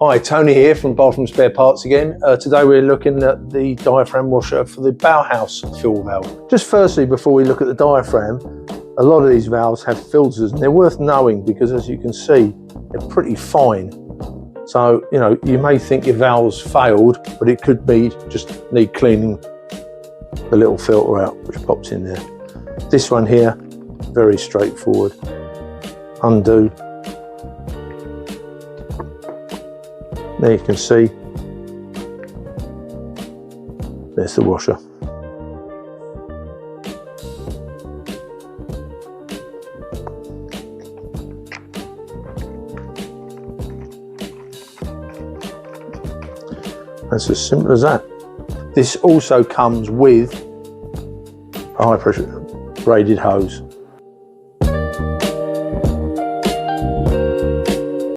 Hi, Tony here from Bathroom Spare Parts again. Today we're looking at the diaphragm washer for the Bauhaus fill valve. Just firstly, before we look at the diaphragm, a lot of these valves have filters and they're worth knowing because, as you can see, they're pretty fine. So, you know, you may think your valve's failed, but it could be just need cleaning the little filter out which pops in there. This one here, very straightforward. Undo. There you can see, there's the washer. That's as simple as that. This also comes with a high pressure braided hose.